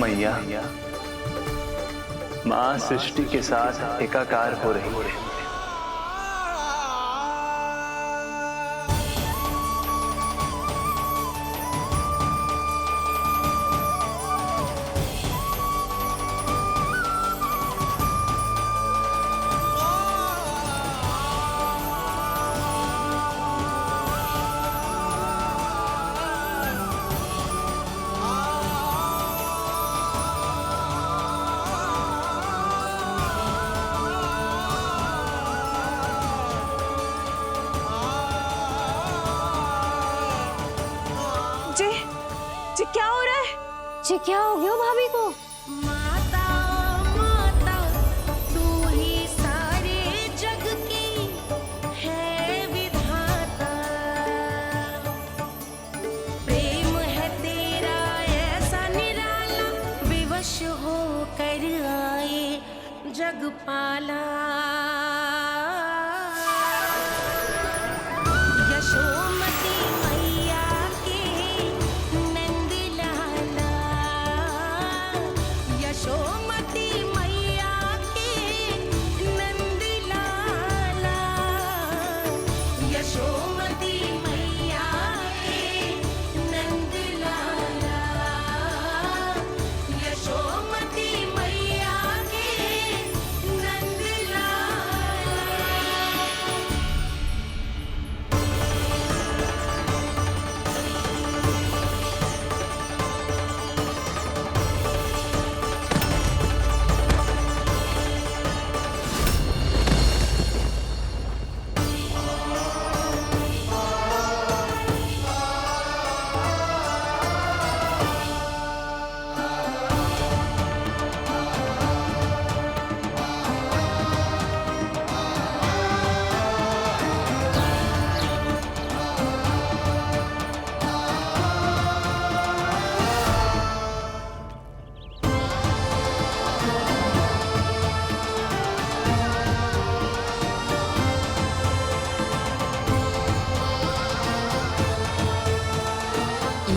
मैया, माँ सृष्टि के साथ एकाकार हो रही है। जी क्या हो रहा है? जी क्या हो गया भाभी को? माता माता तू ही सारे जग की है विधाता, प्रेम है तेरा ऐसा निराला, विवश हो कर आए जग पाला। यशोमती मैया के नंद लाला, यशोमती मैया के नंद लाला, यशोमती मैया के नंद लाला, यशोमती मैया के नंद लाला।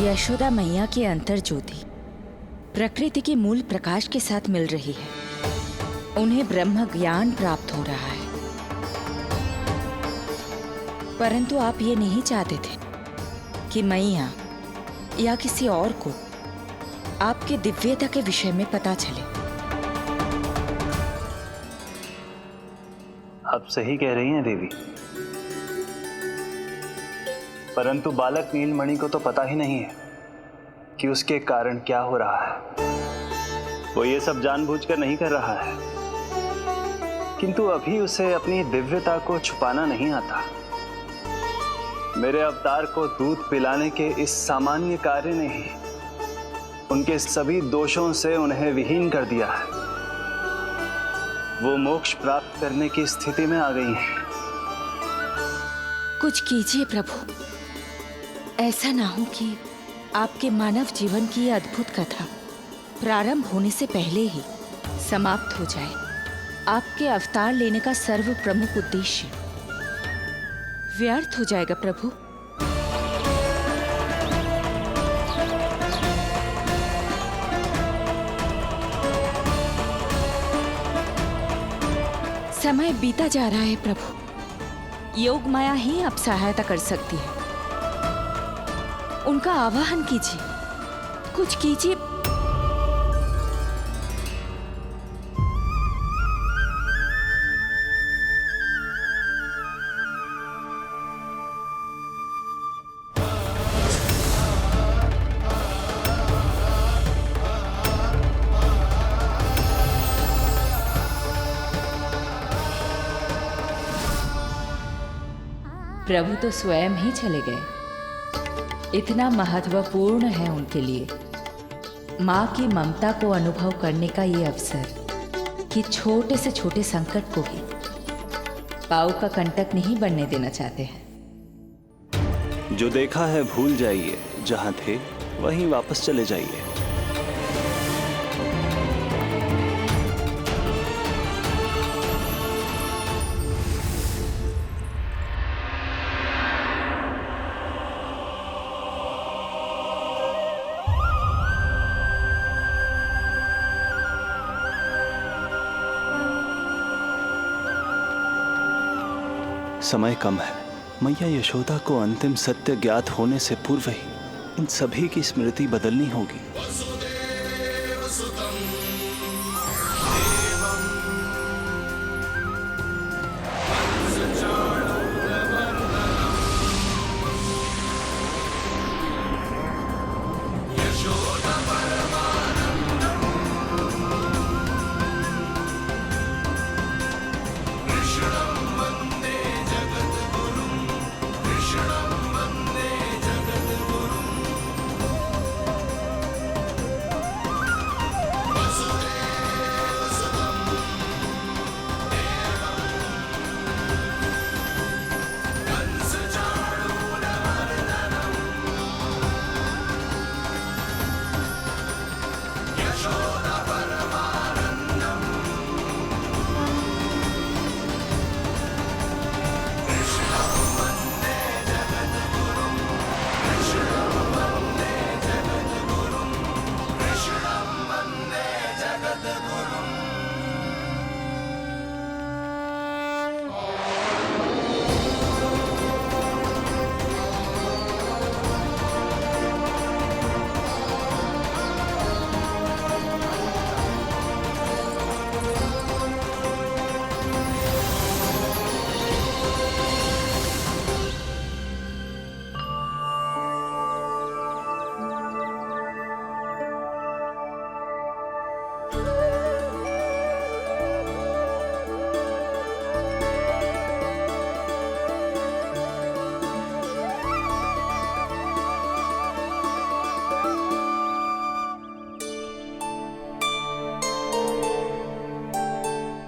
यशोदा मैया की अंतर ज्योति प्रकृति के मूल प्रकाश के साथ मिल रही है। उन्हें ब्रह्म ज्ञान प्राप्त हो रहा है, परंतु आप ये नहीं चाहते थे कि मैया या किसी और को आपके दिव्यता के विषय में पता चले। आप सही कह रही हैं देवी, परंतु बालक नीलमणि को तो पता ही नहीं है कि उसके कारण क्या हो रहा है। वो ये सब जानबूझकर नहीं कर रहा है, किंतु अभी उसे अपनी दिव्यता को छुपाना नहीं आता। मेरे अवतार को दूध पिलाने के इस सामान्य कार्य ने ही उनके सभी दोषों से उन्हें विहीन कर दिया है। वो मोक्ष प्राप्त करने की स्थिति में आ गई हैं। कुछ कीजिए प्रभु, ऐसा ना हो कि आपके मानव जीवन की यह अद्भुत कथा प्रारंभ होने से पहले ही समाप्त हो जाए। आपके अवतार लेने का सर्व प्रमुख उद्देश्य व्यर्थ हो जाएगा प्रभु। समय बीता जा रहा है प्रभु, योग माया ही अब सहायता कर सकती है। उनका आवाहन कीजिए, कुछ कीजिए। प्रभु तो स्वयं ही चले गए। इतना महत्वपूर्ण है उनके लिए माँ की ममता को अनुभव करने का ये अवसर कि छोटे से छोटे संकट को भी पाँव का कंटक नहीं बनने देना चाहते हैं। जो देखा है भूल जाइए, जहाँ थे वहीं वापस चले जाइए। समय कम है। मैया यशोदा को अंतिम सत्य ज्ञात होने से पूर्व ही इन सभी की स्मृति बदलनी होगी।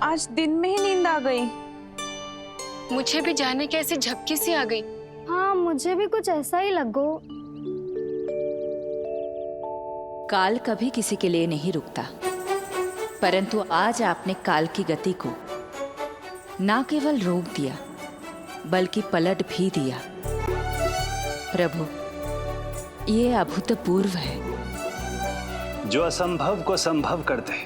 आज दिन में ही नींद आ गई। मुझे भी जाने की ऐसी झपकी सी आ गई। हाँ, मुझे भी कुछ ऐसा ही लगो। काल कभी किसी के लिए नहीं रुकता, परंतु आज आपने काल की गति को ना केवल रोक दिया बल्कि पलट भी दिया। प्रभु, ये अभूतपूर्व है। जो असंभव को संभव कर दे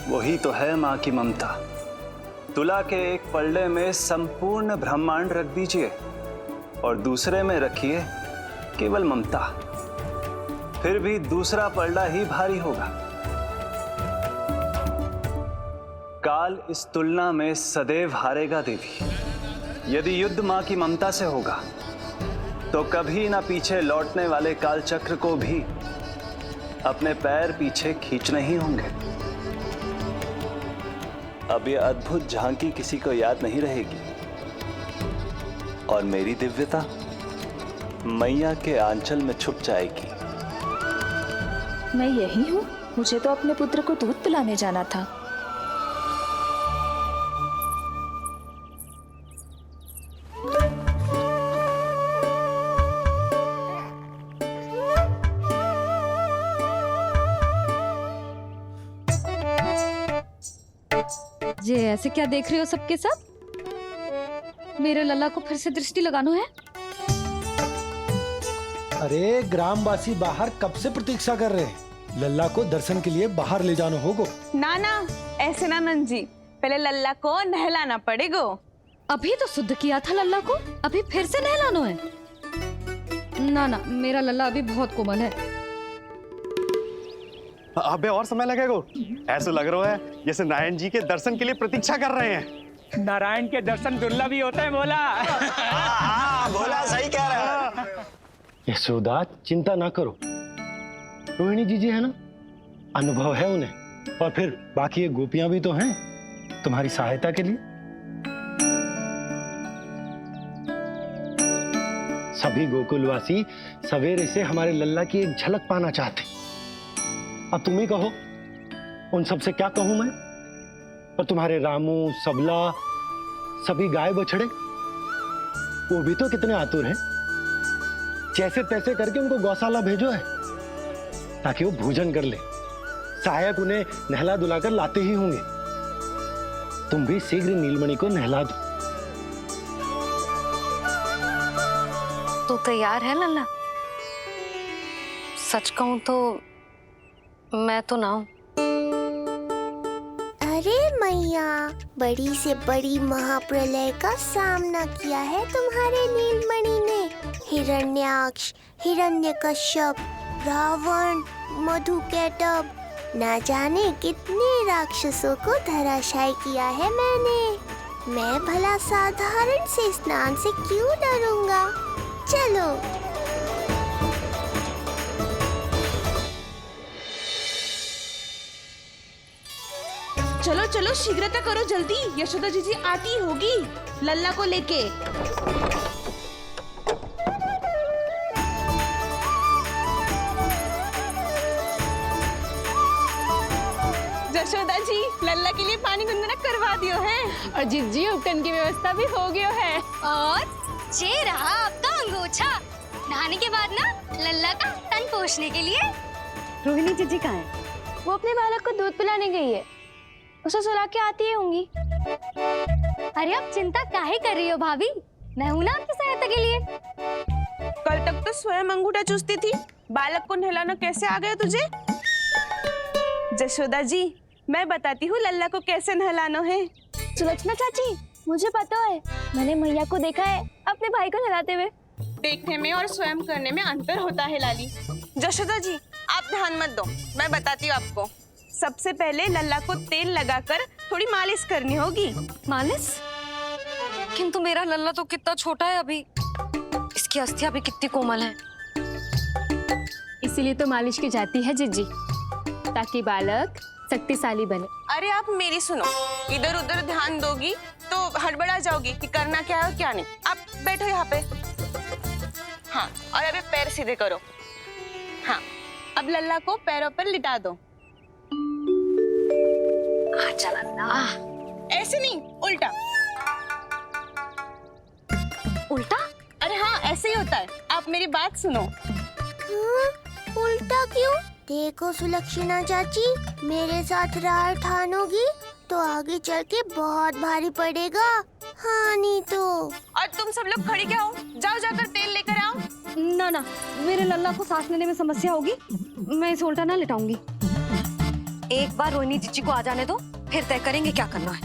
वही तो है माँ की ममता। तुला के एक पलड़े में संपूर्ण ब्रह्मांड रख दीजिए और दूसरे में रखिए केवल ममता, फिर भी दूसरा पलड़ा ही भारी होगा। काल इस तुलना में सदैव हारेगा देवी। यदि युद्ध माँ की ममता से होगा तो कभी ना पीछे लौटने वाले काल चक्र को भी अपने पैर पीछे खींचने ही होंगे। अब ये अद्भुत झांकी किसी को याद नहीं रहेगी और मेरी दिव्यता मैया के आंचल में छुप जाएगी। मैं यही हूँ। मुझे तो अपने पुत्र को दूध पिलाने जाना था। ये ऐसे क्या देख रहे हो सबके सब? मेरे लल्ला को फिर से दृष्टि लगाना है? अरे ग्रामवासी बाहर कब से प्रतीक्षा कर रहे हैं। लल्ला को दर्शन के लिए बाहर ले जाना होगा। ना ना, ऐसे ना नंद जी, पहले लल्ला को नहलाना पड़ेगा। अभी तो शुद्ध किया था लल्ला को, अभी फिर से नहलाना है? ना ना, मेरा लल्ला अभी बहुत कोमल है। अबे और समय लगेगा। ऐसा लग रहा है जैसे नारायण जी के दर्शन के लिए प्रतीक्षा कर रहे हैं। नारायण के दर्शन दुर्लभ ही होते हैं। बोला बोला सही कह रहा है। यशोदा, चिंता ना करो। रोहिणी जी है ना, अनुभव है उन्हें। और फिर बाकी ये गोपियां भी तो हैं तुम्हारी सहायता के लिए। सभी गोकुलवासी सवेरे से हमारे लल्ला की एक झलक पाना चाहते। अब तुम ही कहो, उन सब से क्या कहूं मैं? और तुम्हारे रामू, सबला, सभी गाय बछड़े, वो भी तो कितने आतुर हैं। जैसे तैसे करके उनको गौशाला भेजो है ताकि वो भोजन कर ले। सहायक उन्हें नहला धुलाकर लाते ही होंगे। तुम भी शीघ्र नीलमणि को नहला दो। तू तैयार है लल्ला? सच कहूं तो मैं तो ना हूं। अरे मैया, बड़ी से बड़ी महाप्रलय का सामना किया है तुम्हारे नीलमणि ने। हिरण्याक्ष, हिरण्यकश्यप, रावण, मधुकैटभ, ना जाने कितने राक्षसों को धराशायी किया है मैंने। मैं भला साधारण से स्नान से क्यों डरूंगा? चलो। चलो चलो शीघ्रता करो जल्दी, यशोदा जी आती होगी लल्ला को लेके। यशोदा जी लल्ला के लिए पानी गुनगुना करवा दियो है। और जिज्जी उपटन की व्यवस्था भी हो गयो है। और ये रहा आपका अंगोछा, नहाने के बाद ना लल्ला का तन पोंछने के लिए। रोहिणी जीजी कहाँ है? वो अपने बालक को दूध पिलाने गई है, उसे सुला के आती ही होंगी। अरे आप चिंता काहे कर रही हो भाभी, मैं हूं ना आपकी सहायता के लिए। कल तक तो स्वयं अंगूठा चूसती थी, बालक को नहलाना कैसे आ गया तुझे? यशोदा जी मैं बताती हूँ लल्ला को कैसे नहलाना है। सुलक्षणा चाची, मुझे पता है, मैंने मैया को देखा है अपने भाई को नहलाते हुए। देखने में और स्वयं करने में अंतर होता है लाली। यशोदा जी आप ध्यान मत दो, मैं बताती हूँ आपको। सबसे पहले लल्ला को तेल लगाकर थोड़ी मालिश करनी होगी। मालिश? किंतु मेरा लल्ला तो कितना छोटा है अभी, इसकी अस्थियां भी कितनी कोमल है। इसीलिए तो मालिश की जाती है जिज्जी, ताकि बालक शक्तिशाली बने। अरे आप मेरी सुनो, इधर उधर ध्यान दोगी तो हड़बड़ा जाओगी कि करना क्या है और क्या नहीं। आप बैठो यहाँ पे। हाँ, और अभी पैर सीधे करो। हाँ, अब लल्ला को पैरों पर लिटा दो। आजा लल्ला। ऐसे नहीं, उल्टा। उल्टा? अरे हाँ ऐसे ही होता है, आप मेरी बात सुनो। उल्टा क्यों? देखो सुलक्षणा चाची, मेरे साथ राह ठानोगी तो आगे चल के बहुत भारी पड़ेगा। हाँ नहीं तो। और तुम सब लोग खड़ी क्या हो? जाओ जाकर तेल लेकर आओ। ना ना, मेरे लल्ला को सांस लेने में समस्या होगी, मैं इसे उल्टा ना लिटाऊंगी। एक बार रोहिणी जीजी को आ जाने दो, फिर तय करेंगे क्या करना है।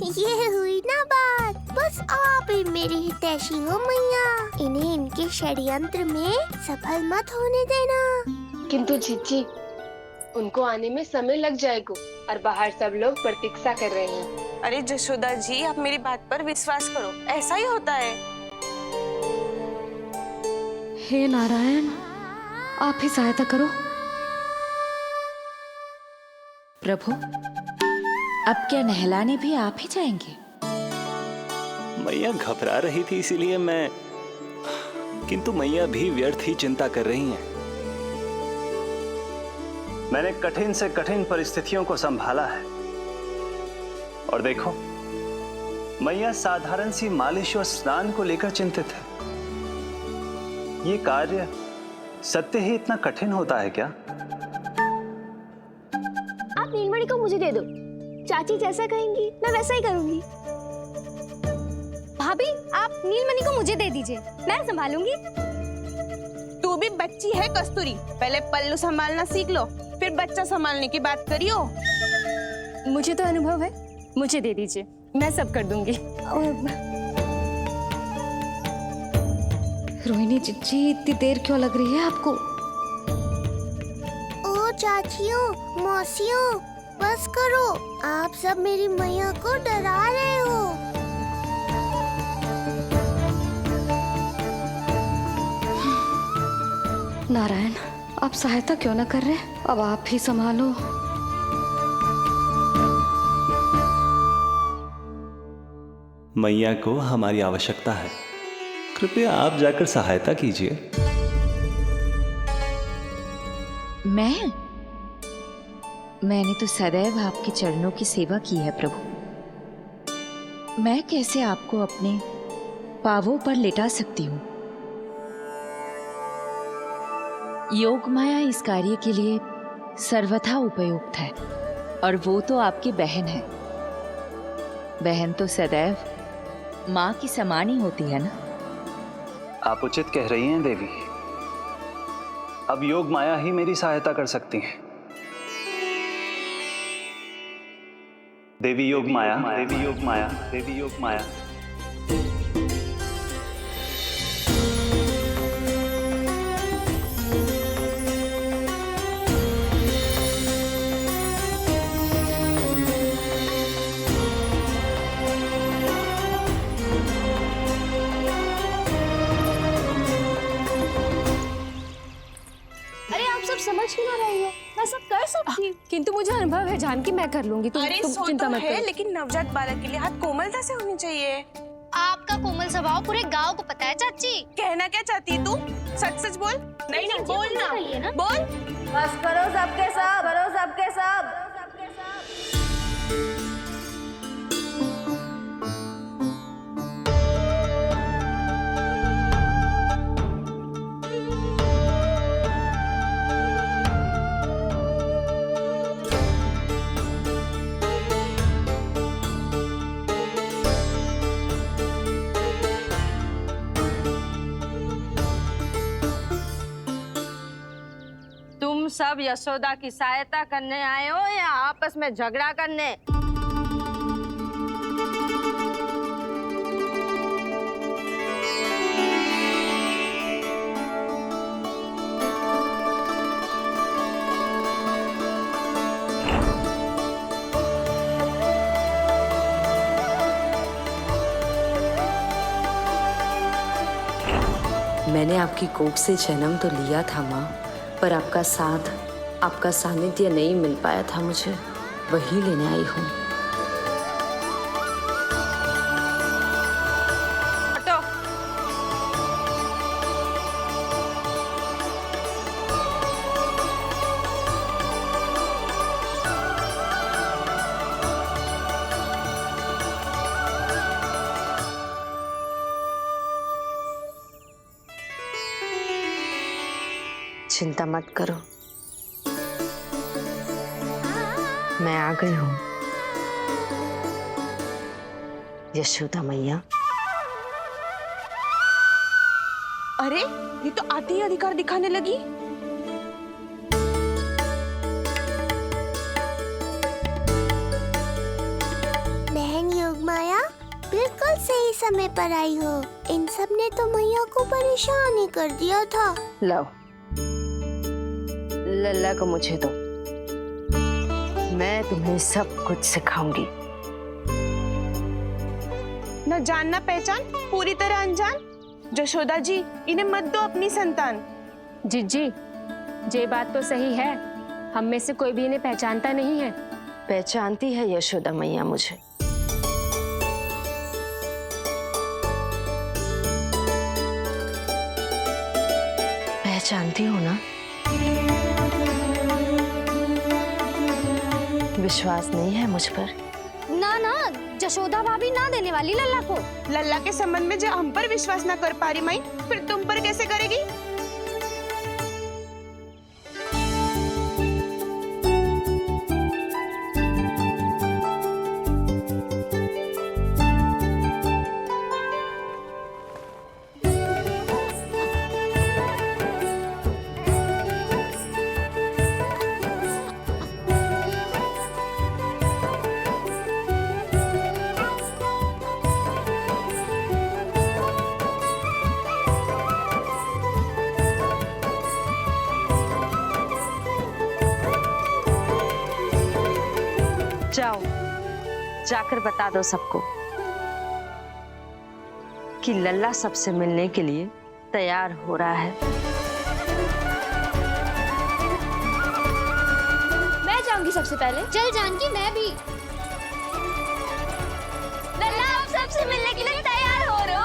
ये हुई ना बात, बस आप ही मेरी हितैषी हो मैया, इन्हें इनके षड्यंत्र में सफल मत होने देना। किंतु जिज्जी, उनको आने में समय लग जाएगा और बाहर सब लोग प्रतीक्षा कर रहे हैं। अरे यशोदा जी आप मेरी बात पर विश्वास करो, ऐसा ही होता है। हे नारायण, आप ही सहायता करो। प्रभु, अब क्या नहलाने भी आप ही जाएंगे? मैया घबरा रही थी इसीलिए मैं, किंतु मैया भी व्यर्थ ही चिंता कर रही हैं। मैंने कठिन से कठिन परिस्थितियों को संभाला है और देखो मैया साधारण सी मालिश और स्नान को लेकर चिंतित है। ये कार्य सत्य ही इतना कठिन होता है क्या? आप नीलमणि को मुझे दे दो, चाची जैसा कहेंगी मैं वैसा ही करूंगी। भाभी आप नीलमणि को मुझे दे दीजिए, मैं संभालूंगी। तू भी बच्ची है कस्तूरी, पहले पल्लू संभालना सीख लो, फिर बच्चा संभालने की बात करियो। मुझे तो अनुभव है, मुझे दे दीजिए, मैं सब कर दूंगी। रोहिणी जीजी इतनी देर क्यों लग रही है आपको? ओ चाचियों, मौसियों, बस करो, आप सब मेरी मैया को डरा रहे हो। नारायण, आप सहायता क्यों ना कर रहे? अब आप ही संभालो। मैया को हमारी आवश्यकता है, कृपया आप जाकर सहायता कीजिए। मैंने तो सदैव आपके चरणों की सेवा की है प्रभु। मैं कैसे आपको अपने पावों पर लिटा सकती हूँ? योग माया इस कार्य के लिए सर्वथा उपयुक्त है, और वो तो आपकी बहन है। बहन तो सदैव माँ की समान ही होती है ना। आप उचित कह रही हैं देवी, अब योग माया ही मेरी सहायता कर सकती हैं। देवी योग माया, देवी योग माया, देवी योग माया। अरे आप सब समझ क्यों ना रही हो? मैं सब कर सकती हूँ। किंतु मुझे अनुभव है जानकी, मैं कर लूंगी। तुम अरे सो चिंता तो मत है, करो। लेकिन नवजात बालक के लिए हाथ कोमलता से होनी चाहिए। आपका कोमल स्वभाव पूरे गांव को पता है चाची। कहना क्या चाहती है तू? सच सच बोल। नहीं नहीं बोल ना, बोल। बस करो सबके सब, करो सबके सब। तुम सब यशोदा की सहायता करने आए हो या आपस में झगड़ा करने? मैंने आपकी कोख से जन्म तो लिया था माँ, पर आपका साथ, आपका सानिध्य नहीं मिल पाया था मुझे, वही लेने आई हूँ। हटो। चिंता मत करो, मैं आ गई हूँ यशोदा मैया। अरे ये तो आते ही अधिकार दिखाने लगी। बहन योगमाया बिल्कुल सही समय पर आई हो। इन सब ने तो मैया को परेशान ही कर दिया था। लाओ लल्ला को मुझे दो, मैं तुम्हें सब कुछ सिखाऊंगी। न जान न पहचान, पूरी तरह अनजान। यशोदा जी, इन्हें मत दो अपनी संतान। जीजी, ये बात तो सही है, हम में से कोई भी इन्हें पहचानता नहीं है। पहचानती है यशोदा मैया मुझे। पहचानती हो ना? विश्वास नहीं है मुझ पर? ना ना, यशोदा भाभी ना देने वाली लल्ला को। लल्ला के संबंध में जो हम पर विश्वास ना कर पा रही माई, फिर तुम पर कैसे करेगी? जाओ, जाकर बता दो सबको कि लल्ला सबसे मिलने के लिए तैयार हो रहा है। मैं जाऊंगी सबसे पहले। चल जानकी, मैं भी। लल्ला आप सबसे मिलने के लिए तैयार हो रहे हो?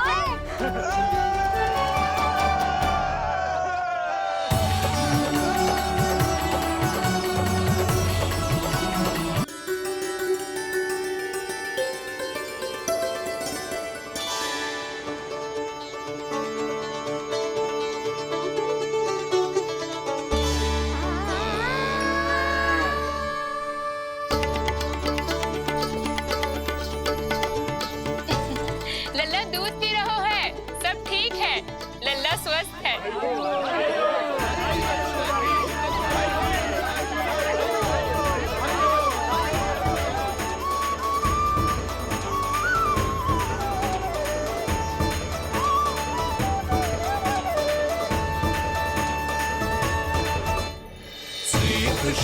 लल्ला दूध पी रहा है, सब ठीक है, लल्ला स्वस्थ है।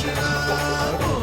कृष्ण